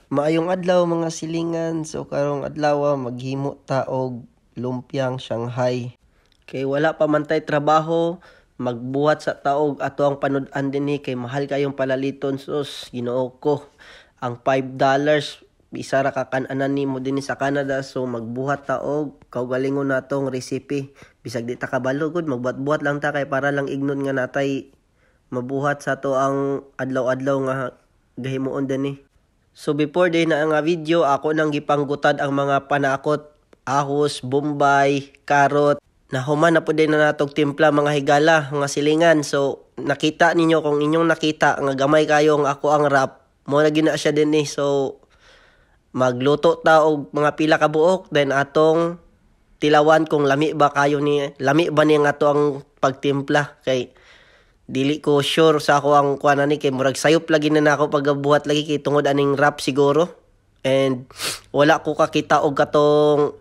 Maayong adlaw mga silingan. So karong adlaw maghimo ta og lumpiang Shanghai. Kay wala pa man tay trabaho, magbuhat sa taog ato ang panud-an dinhi kay mahal kayong palaliton sus Ginoo ko. Ang $5 isa ra ka kan-anan nimo dinhi sa Canada, so magbuhat ta og kaugalingon natong recipe. Bisag di ta kabalo gud magbuhat-buhat lang ta kay para lang ignon nga natay mabuhat sa to ang adlaw-adlaw nga gahimuon dinhi. So before din na nga video, ako nang gipanggutad ang mga panakot, ahos, bombay, karot. Nahuman na po din na natog timpla mga higala, mga silingan. So nakita ninyo kung inyong nakita nga gamay kayo ang ako ang wrap. Mo na gina siya din So magluto ta og mga pila ka buok, then atong tilawan kung lami ba ni nga to ang pagtimpla kay dili ko sure sa ako ang kuan ani kay murag sayop lagi na nako pagabuhat lagi kay tungod aning wrap siguro. And wala ko kakita og katong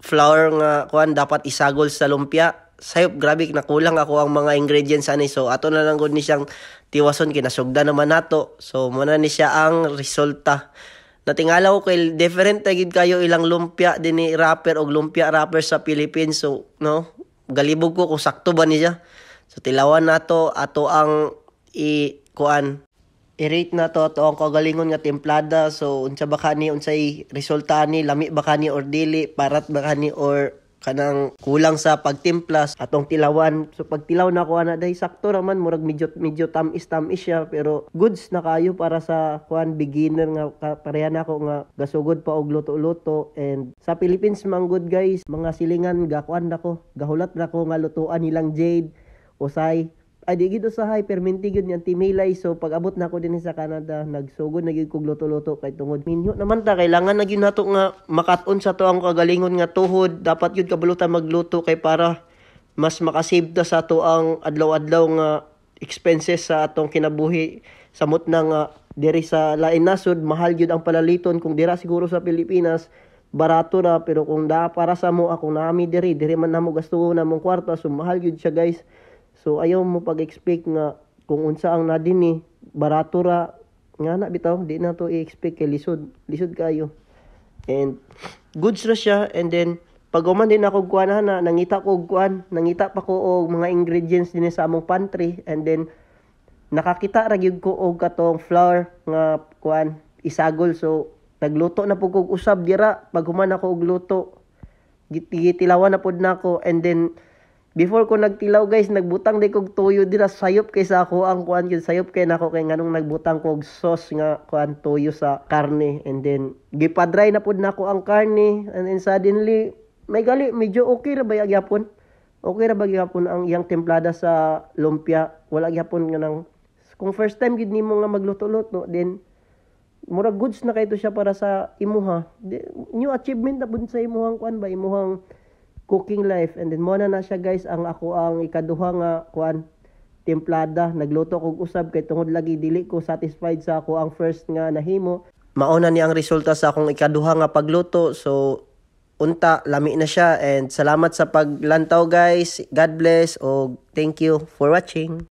flour nga kuan dapat isagol sa lumpia. Sayop grabe na kulang ako ang mga ingredients ani, so ato na lang gud ni siyang tiwason kinasugda naman nato. So muna ni siya ang resulta. Natingala ko kay different gid kayo ilang lumpia dinhi wrapper og lumpia wrapper sa Philippines. So no, galibog ko kung sakto ba niya. So tilawan nato ato ang i-rate nato ato ang kagalingon nga templada. So unsa ba kani unsay resulta ni, lami ba kani or dili, parat ba kani or kanang kulang sa pagtimplas atong tilawan. So pag tilaw na ko ana day sakto raman, murag medyo tamis siya, pero goods na kayo para sa kuan beginner nga pareha na ako nga gasugod pa og luto-luto. And sa Philippines man good guys, mga silingan gakuan nako, gahulat na ko nga lutuan nilang Jade, usay. Ay di gid usahay perminti gyud ni Timilay. So pag abot na ko din sa Canada, nagsugod na gyud kog luto-luto kay tungod minyo naman ta kailangan na gyud nato nga makat-on sa to ang kagalingon nga tuhod. Dapat gyud kabalutan magluto kay para mas makasave ta sa to ang adlaw-adlaw nga expenses sa atong kinabuhi. Samot na nga diri sa lain nasod mahal gyud ang palaliton. Kung dira siguro sa Pilipinas barato na, pero kung para sa mo akong nami diri man namo gasto na mong kwarta, so mahal gyud siya guys. So ayaw mo pag-expect nga kung unsa ang nadini barato ra nga na bitaw, di na to i-expect kay lisod kayo. And goods ra siya. And then pag uman din ako kuan na nangita pa ko og mga ingredients din sa among pantry. And then nakakita ra gyud ko og katong flour nga kuan isagol. So nagluto na pud kog usab dira. Pag human ako og luto, gitilawan na pud nako. And then before ko nagtilaw guys, nagbutang di kog toyo dira, sayop kay sa ako ang kuan gyud, sayop kay nako kay nganong nagbutang kog sauce nga kuan toyo sa karne. And then gipa-dry na pud nako ang karne. And then suddenly may gali medyo okay ra ba gyapon? Okay ra ba gyapon ang iyang templada sa lumpia? Wala gyapon nga nang kung first time gid nimo nga magluto-luto, then murag goods na kay to siya para sa imuha. New achievement na pud sa imuhang kuan ba, imuhang cooking life. And then mo na siya guys ang ako ang ikaduha nga kuan templada. Nagluto kog usab kay tungod lagi dili ko satisfied sa ako ang first nga nahimo. Mauna ni ang resulta sa akong ikaduha nga pagluto. So unta lami na siya. And salamat sa paglantaw guys. God bless o thank you for watching.